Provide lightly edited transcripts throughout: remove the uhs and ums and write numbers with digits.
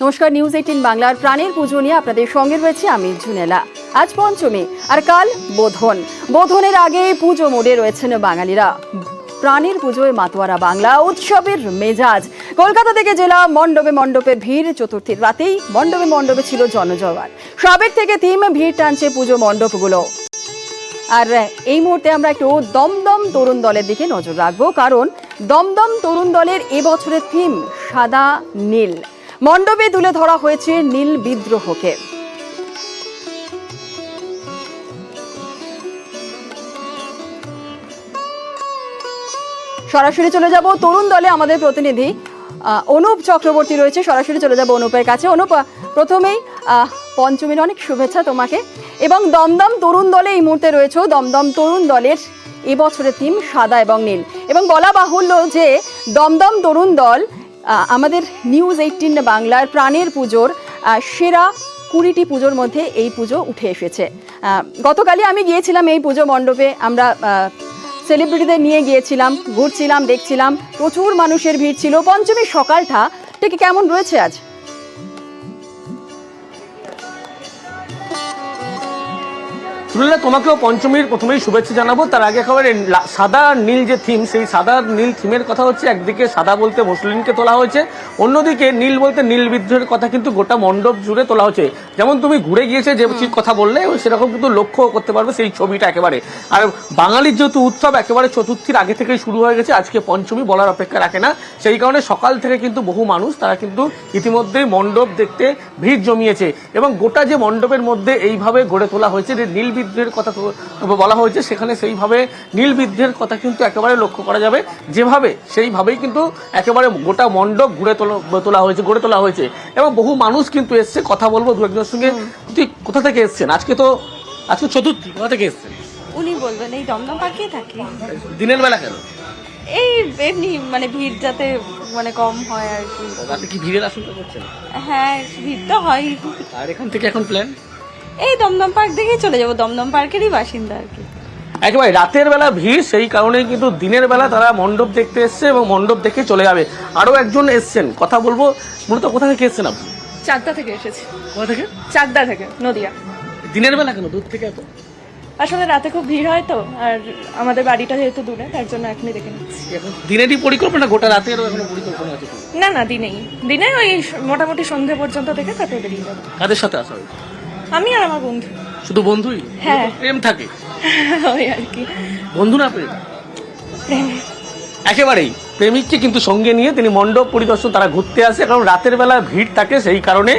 নমস্কার, নিউজ 18 বাংলার প্রাণের পুজো নিয়ে আপনাদের সঙ্গে রয়েছে আমি ঝুনেলা। আজ পঞ্চমী আর কাল বোধন। বোধনের আগে পুজো মোডে রয়েছেন বাঙালিরা। প্রাণের পুজোয় মাতোয়ারা বাংলা, উৎসবের মেজাজ। কলকাতা থেকে জেলা মণ্ডপে মণ্ডপে ভিড়। চতুর্থীর রাতেই মণ্ডপে মণ্ডপে ছিল জনজোয়ার। সাবেক থেকে থিম ভিড় টানছে পুজো মণ্ডপগুলো। আর এই মুহূর্তে আমরা একটু দমদম তরুণ দলের দিকে নজর রাখবো, কারণ দমদম তরুণ দলের এবছরের থিম সাদা নীল। মণ্ডপে তুলে ধরা হয়েছে নীল বিদ্রোহকে। সরাসরি চলে যাব তরুণ দলে, আমাদের প্রতিনিধি অনুপ চক্রবর্তী রয়েছে। সরাসরি চলে যাব অনুপের কাছে। অনুপ, প্রথমেই পঞ্চমীর অনেক শুভেচ্ছা তোমাকে। এবং দমদম তরুণ দলে এই মুহূর্তে রয়েছে। দমদম তরুণ দলের এবছরের থিম সাদা এবং নীল, এবং বলা বাহুল্য যে দমদম তরুণ দল আমাদের নিউজ 18 বাংলার প্রাণের পুজোর সেরা 20টি পুজোর মধ্যে এই পুজো উঠে এসেছে। গতকালই আমি গিয়েছিলাম এই পুজো মণ্ডপে। আমরা সেলিব্রিটিদের নিয়ে গিয়েছিলাম, ঘুরছিলাম, দেখছিলাম। প্রচুর মানুষের ভিড় ছিল। পঞ্চমীর সকালটা ঠিক কেমন রয়েছে আজ? তোমাকেও পঞ্চমীর প্রথমেই শুভেচ্ছা জানাবো। তার আগে একেবারে সাদা নীল যে থিম, সেই সাদা নীল থিমের কথা হচ্ছে, একদিকে সাদা বলতে মুসলিমকে তোলা হয়েছে, অন্যদিকে নীল বলতে নীল বিদ্রোহের কথা কিন্তু গোটা মণ্ডপ জুড়ে তোলা হচ্ছে। যেমন তুমি ঘুরে গিয়েছে যে কথা বললে, সেরকম কিন্তু লক্ষ্য করতে পারবে সেই ছবিটা একেবারে। আর বাঙালির যেহেতু উৎসব একেবারে চতুর্থীর আগে থেকেই শুরু হয়ে গেছে, আজকে পঞ্চমী বলার অপেক্ষা রাখে না। সেই কারণে সকাল থেকে কিন্তু বহু মানুষ তারা কিন্তু ইতিমধ্যেই মণ্ডপ দেখতে ভিড় জমিয়েছে। এবং গোটা যে মণ্ডপের মধ্যে এইভাবে গড়ে তোলা হয়েছে যে নীল বিদ্রোহের কথা বলা হয়েছে, সেখানে সেইভাবে নীল বিদ্রোহের কথা কিন্তু একেবারে লক্ষ্য করা যাবে। যেভাবে সেইভাবেই কিন্তু একেবারে গোটা মণ্ডপ গড়ে তোলা হয়েছে এবং বহু মানুষ কিন্তু এসছে। কথা বলবো দু একজনের সঙ্গে। তুই কোথা থেকে এসছেন? আজকে চতুর্থী, কোথা থেকে এসছেন? উনি বলবেন এই দমদম পার্কেই থাকি। দিনের বেলা কেন? এই এমনি মানে ভিড় যাতে মানে কম হয় আর কি। রাতে কি ভিড়ের আশঙ্কা করছেন? হ্যাঁ, ভিড় তো হয়। আর এখান থেকে এখন প্ল্যান এই দমদম পার্ক দেখেই চলে যাবো, দমদম পার্কেরই বাসিন্দা আর কি। একেবারে রাতের বেলা ভিড়, সেই কারণেই কিন্তু দিনের বেলা তারা মণ্ডপ দেখতে এসছে এবং মণ্ডপ দেখে চলে যাবে। আরো একজন এসছেন, কথা বলবো। মূলত কোথা থেকে এসছেন আপনি? চাকদা থেকে এসেছি। কোথা থেকে? চাকদা থেকে, নদিয়া। দিনের বেলা কেন দূর থেকে এত? আসলে রাতে খুব ভিড় হয় তো, আর আমাদের বাড়িটা যেহেতু দূরে, তার জন্য এখনই দেখে নিচ্ছি। দিনেরই পরিকল্পনা, গোটা রাতেরও এখনো পরিকল্পনা আছে? না না, দিনে ওই মোটামুটি সন্ধ্যে পর্যন্ত দেখে তারপরে বেরিয়ে যাবো। কাদের সাথে আসা হয়েছে? আমি আর আমার বন্ধু। শুধু বন্ধুই? হ্যাঁ। প্রেম থাকে? ওই আর কি। বন্ধু না প্রেম? একেবারেই প্রেমিককে কিন্তু সঙ্গে নিয়ে তিনি মণ্ডপ পরিদর্শন তারা ঘুরতে আসে, কারণ রাতের বেলা ভিড় থাকে। সেই কারণে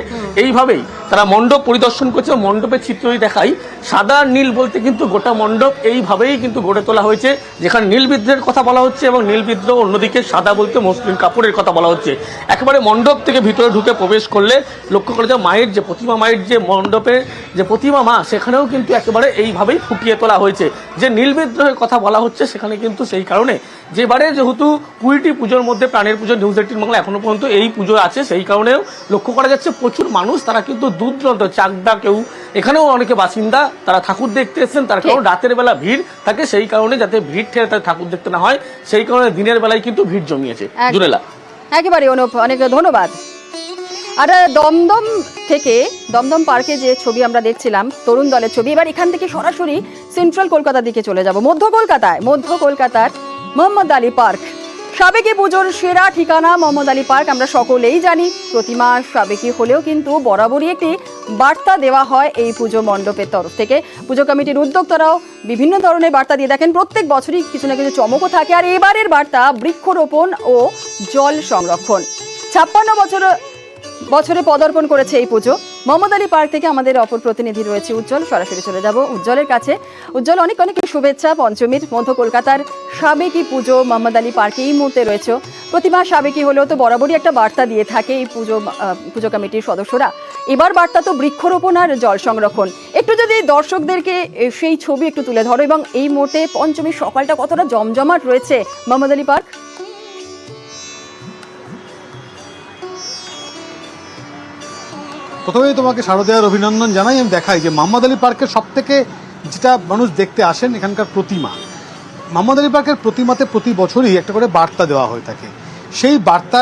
এইভাবেই তারা মণ্ডপ পরিদর্শন করছে। মণ্ডপের চিত্রই দেখাই, সাদা নীল বলতে কিন্তু গোটা মণ্ডপ এইভাবেই কিন্তু গড়ে তোলা হয়েছে, যেখানে নীল বিদ্রোহের কথা বলা হচ্ছে এবং নীল বিদ্রোহ, অন্যদিকে সাদা বলতে মুসলিম কাপড়ের কথা বলা হচ্ছে। একেবারে মণ্ডপ থেকে ভিতরে ঢুকে প্রবেশ করলে লক্ষ্য করে যে মায়ের যে প্রতিমা, মায়ের যে মণ্ডপে যে প্রতিমা মা, সেখানেও কিন্তু একেবারে এইভাবেই ফুটিয়ে তোলা হয়েছে। যে নীল বিদ্রোহের কথা বলা হচ্ছে সেখানে কিন্তু সেই কারণে যেবারে যেহেতু 20টি পুজোর মধ্যে প্রাণের পুজো নিউজ 18 বাংলা এখনো পর্যন্ত এই পুজো আছে, সেই কারণেও লক্ষ্য করা যাচ্ছে প্রচুর মানুষ তারা কিন্তু দূর দূরান্ত, চাকদা, কেউ এখানেও অনেকে বাসিন্দা, তারা ঠাকুর দেখতে এসেছেন। তার কারণ রাতের বেলা ভিড় থাকে, সেই কারণে যাতে ভিড় ঠেলে তাদের ঠাকুর দেখতে না হয়, সেই কারণে দিনের বেলায় কিন্তু ভিড় জমিয়েছে। জুনেলা, একেবারে অনুপ, অনেক ধন্যবাদ। আর দমদম থেকে দমদম পার্কে যে ছবি আমরা দেখছিলাম, তরুণ দলের ছবি, এবার এখান থেকে সরাসরি সেন্ট্রাল কলকাতার দিকে চলে যাব। মধ্য কলকাতার মোহাম্মদ আলী পার্ক। সাবেকি পুজোর সেরা ঠিকানা মোহাম্মদ আলী পার্ক। আমরা সকলেই জানি প্রতিমা সাবেকি হলেও কিন্তু বরাবরই একটি বার্তা দেওয়া হয় এই পুজো মণ্ডপের তরফ থেকে। পুজো কমিটির উদ্যোক্তারাও বিভিন্ন ধরনের বার্তা দিয়ে দেখেন। প্রত্যেক বছরই কিছু না কিছু চমকও থাকে। আর এবারের বার্তা বৃক্ষরোপণ ও জল সংরক্ষণ। 56 বছরে পদার্পণ করেছে এই পুজো। মোহাম্মদ আলী পার্ক থেকে আমাদের অপর প্রতিনিধি রয়েছে উজ্জ্বল। সরাসরি চলে যাব উজ্জ্বলের কাছে। উজ্জ্বল, অনেক অনেক শুভেচ্ছা পঞ্চমীর। মধ্য কলকাতার সাবেকি পুজো মোহাম্মদ আলী পার্কে এই মুহূর্তে রয়েছে। প্রতিমা সাবেকি হলেও তো বরাবরই একটা বার্তা দিয়ে থাকে এই পুজো কমিটির সদস্যরা। এবার বার্তা তো বৃক্ষরোপণ আর জল সংরক্ষণ। একটু যদি দর্শকদেরকে সেই ছবি একটু তুলে ধরো, এবং এই মুহূর্তে পঞ্চমীর সকালটা কতটা জমজমাট রয়েছে মোহাম্মদ আলী পার্ক। প্রথমেই তোমাকে শারদীয়ার অভিনন্দন জানাই। আমি দেখাই যে মোহাম্মদ আলী পার্কের সব থেকে যেটা মানুষ দেখতে আসেন, এখানকার প্রতিমা। মোহাম্মদ আলী পার্কের প্রতিমাতে প্রতি বছরই একটা করে বার্তা দেওয়া হয়ে থাকে। সেই বার্তা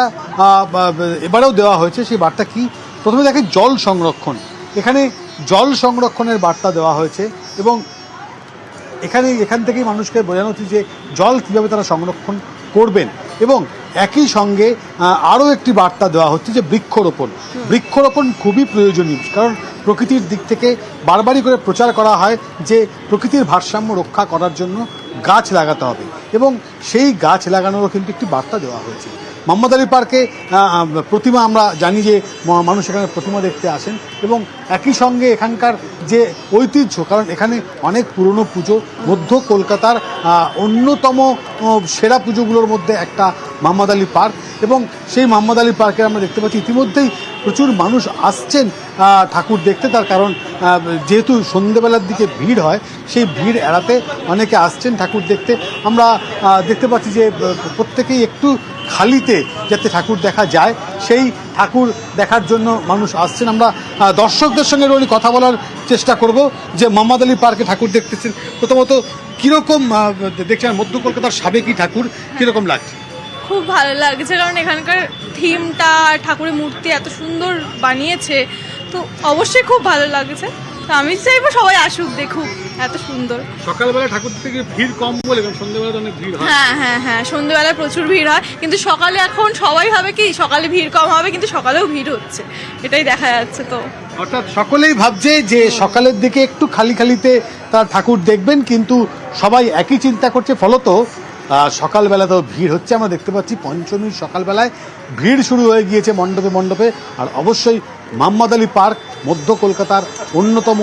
এবারেও দেওয়া হয়েছে। সেই বার্তা কি? প্রথমে দেখে জল সংরক্ষণ, এখানে জল সংরক্ষণের বার্তা দেওয়া হয়েছে এবং এখান থেকেই মানুষকে বোঝানো হচ্ছে যে জল কীভাবে তারা সংরক্ষণ করবেন। এবং একই সঙ্গে আরও একটি বার্তা দেওয়া হচ্ছে যে বৃক্ষরোপণ খুবই প্রয়োজনীয়, কারণ প্রকৃতির দিক থেকে বারবারই করে প্রচার করা হয় যে প্রকৃতির ভারসাম্য রক্ষা করার জন্য গাছ লাগাতে হবে এবং সেই গাছ লাগানোরও কিন্তু একটি বার্তা দেওয়া হয়েছে। মোহাম্মদ আলী পার্কে প্রতিমা, আমরা জানি যে মানুষ এখানে প্রতিমা দেখতে আসেন এবং একই সঙ্গে এখানকার যে ঐতিহ্য, কারণ এখানে অনেক পুরনো পুজো, মধ্য কলকাতার অন্যতম সেরা পুজোগুলোর মধ্যে একটা মোহাম্মদ আলী পার্ক এবং সেই মোহাম্মদ আলী পার্কে আমরা দেখতে পাচ্ছি ইতিমধ্যেই প্রচুর মানুষ আসছেন ঠাকুর দেখতে। তার কারণ যেহেতু সন্ধ্যেবেলার দিকে ভিড় হয়, সেই ভিড় এড়াতে অনেকে আসছেন ঠাকুর দেখতে। আমরা দেখতে পাচ্ছি যে প্রত্যেকেই একটু খালিতে যাতে ঠাকুর দেখা যায়, সেই ঠাকুর দেখার জন্য মানুষ আসছেন। আমরা দর্শকদের সঙ্গে রোজ কথা বলার চেষ্টা করব যে মোহাম্মদ আলী পার্কে ঠাকুর দেখতেছেন, প্রথমত কীরকম দেখছেন? মধ্য কলকাতার সাবেকি ঠাকুর কীরকম লাগছে? খুব ভালো লাগছে, কারণ এখানকার থিমটা, ঠাকুরের মূর্তি এত সুন্দর বানিয়েছে, তো অবশ্যই খুব ভালো লাগছে। তো আমি চাইবো সবাই আসুক, দেখুক, এত সুন্দর। সকালবেলা ঠাকুর থেকে ভিড় কম বলে, কারণ সন্ধ্যেবেলা তো অনেক ভিড় হয়। হ্যাঁ, সন্ধ্যেবেলায় প্রচুর ভিড় হয়, কিন্তু সকালে এখন সবাই ভাবে কি সকালে ভিড় কম হবে, কিন্তু সকালেও ভিড় হচ্ছে, এটাই দেখা যাচ্ছে। তো অর্থাৎ সকলেই ভাবছে যে সকালের দিকে একটু খালিতে তার ঠাকুর দেখবেন, কিন্তু সবাই একই চিন্তা করছে, ফলত সকালবেলা তো ভিড় হচ্ছে। আমরা দেখতে পাচ্ছি পঞ্চমীর সকালবেলায় ভিড় শুরু হয়ে গিয়েছে মণ্ডপে। আর অবশ্যই মোহাম্মদ আলী পার্ক মধ্য কলকাতার অন্যতম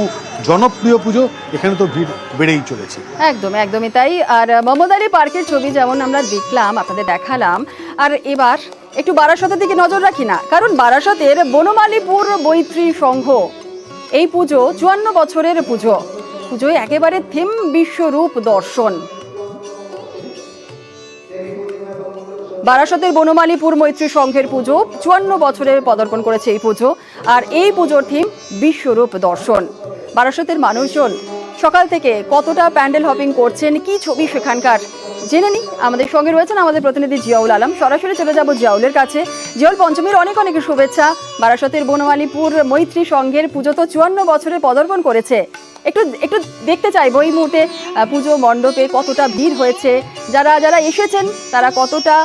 জনপ্রিয় পুজো, এখানে তো ভিড় বেড়েই চলেছে। একদমই তাই। আর মোহাম্মদ আলী পার্কের ছবি যেমন আমরা দেখলাম, আপনাদের দেখালাম, আর এবার একটু বারাসতের দিকে নজর রাখি না, কারণ বারাসতের বনমালীপুর মৈত্রী সংঘ এই পুজো 54 বছরের পুজোয় একেবারে থিম বিশ্বরূপ দর্শন। বারাসতের বনমালীপুর মৈত্রী সংঘের পুজো 54 বছরে পদার্পণ করেছে এই পুজো, আর এই পুজোর থিম বিশ্বরূপ দর্শন। বারাসতের মানুষজন সকাল থেকে কতটা প্যান্ডেল হপিং করছেন, কি ছবি সেখানকার জেনে নিই। আমাদের সঙ্গে রয়েছেন আমাদের প্রতিনিধি জিয়াউল আলম, সরাসরি চলে যাব জিয়াউলের কাছে। জিয়াউল, পঞ্চমীর অনেক শুভেচ্ছা। বারাসতের বনমালীপুর মৈত্রী সংঘের পুজো তো 54 বছরে পদার্পণ করেছে, একটু দেখতে চাইবো এই মুহূর্তে পুজো মণ্ডপে কতটা ভিড় হয়েছে, যারা এসেছেন তারা কতটা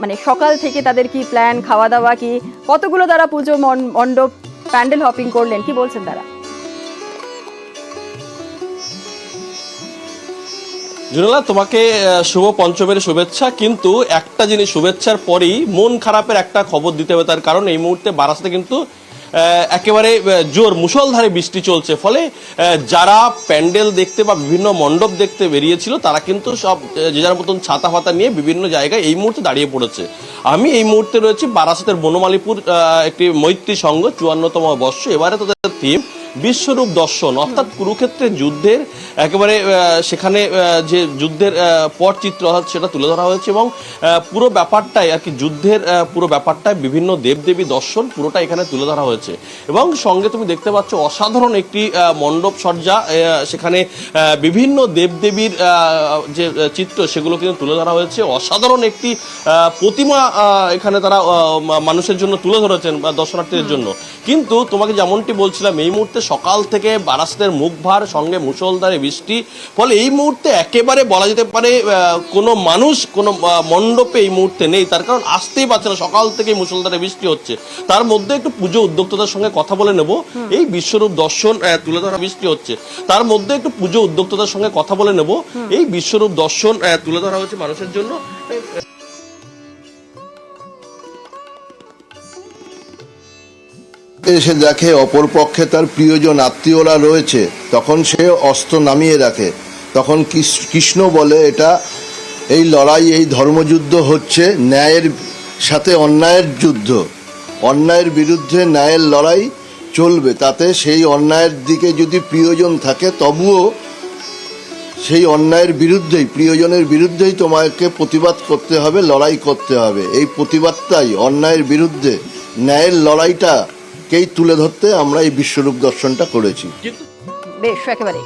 মানে সকাল থেকে তাদের কি প্ল্যান, খাওয়া দাওয়া কি, কতগুলো তারা পুজো মণ্ডপ প্যান্ডেল হপিং করলেন, কি বলছেন তারা? জুনেলা, তোমাকে শুভ পঞ্চমের শুভেচ্ছা। কিন্তু একটা জিনিস, শুভেচ্ছার পরেই মন খারাপের একটা খবর দিতে হবে, তার কারণ এই মুহূর্তে বারাসতে কিন্তু একেবারে জোর মুষলধারে বৃষ্টি চলছে, ফলে যারা প্যান্ডেল দেখতে বা বিভিন্ন মণ্ডপ দেখতে বেরিয়েছিল তারা কিন্তু সব যে যার মতন ছাতা ফাতা নিয়ে বিভিন্ন জায়গায় এই মুহূর্তে দাঁড়িয়ে পড়েছে। আমি এই মুহূর্তে রয়েছি বারাসতের বনমালীপুর একটি মৈত্রী সংঘ 54তম বর্ষ। এবারে তাদের থিম বিশ্বরূপ দর্শন, অর্থাৎ কুরুক্ষেত্রের যুদ্ধের একেবারে সেখানে যে যুদ্ধের পটচিত্র সেটা তুলে ধরা হয়েছে এবং পুরো ব্যাপারটাই আর কি যুদ্ধের পুরো ব্যাপারটাই বিভিন্ন দেবদেবী দর্শন পুরোটা এখানে তুলে ধরা হয়েছে। এবং সঙ্গে তুমি দেখতে পাচ্ছ অসাধারণ একটি মণ্ডপ সজ্জা, সেখানে বিভিন্ন দেবদেবীর যে চিত্র সেগুলো কিন্তু তুলে ধরা হয়েছে। অসাধারণ একটি প্রতিমা এখানে তারা মানুষের জন্য তুলে ধরেছেন বা দর্শনার্থীদের জন্য। কিন্তু তোমাকে যেমনটি বলছিলাম, এই মুহূর্তে সকাল থেকে বারাসতের মুখভার, সঙ্গে মুষলধারে বৃষ্টি, ফলে এই মুহূর্তে একেবারে বলা যেতে পারে কোনো মানুষ কোনো মণ্ডপে এই মুহূর্তে নেই, তার কারণ আসতেই পারছে না, সকাল থেকে মুষলধারে বৃষ্টি হচ্ছে। তার মধ্যে একটু পুজো উদ্যোক্তাদের সঙ্গে কথা বলে নেব। এই বিশ্বরূপ দর্শন তুলে ধরা বৃষ্টি হচ্ছে, তার মধ্যে একটু পুজো উদ্যোক্তাদের সঙ্গে কথা বলে নেব। এই বিশ্বরূপ দর্শন তুলে ধরা হচ্ছে মানুষের জন্য। এসে দেখে অপর পক্ষে তার প্রিয়জন আত্মীয়রা রয়েছে, তখন সে অস্ত্র নামিয়ে রাখে। তখন কৃষ্ণ বলে, এটা এই লড়াই, এই ধর্মযুদ্ধ হচ্ছে ন্যায়ের সাথে অন্যায়ের যুদ্ধ। অন্যায়ের বিরুদ্ধে ন্যায়ের লড়াই চলবে, তাতে সেই অন্যায়ের দিকে যদি প্রিয়জন থাকে তবুও সেই অন্যায়ের বিরুদ্ধেই, প্রিয়জনের বিরুদ্ধেই তোমাকে প্রতিবাদ করতে হবে, লড়াই করতে হবে। এই প্রতিবাদটাই অন্যায়ের বিরুদ্ধে ন্যায়ের লড়াইটাকেই তুলে ধরতে আমরা এই বিশ্বরূপ দর্শনটা করেছি। বেশ, একেবারে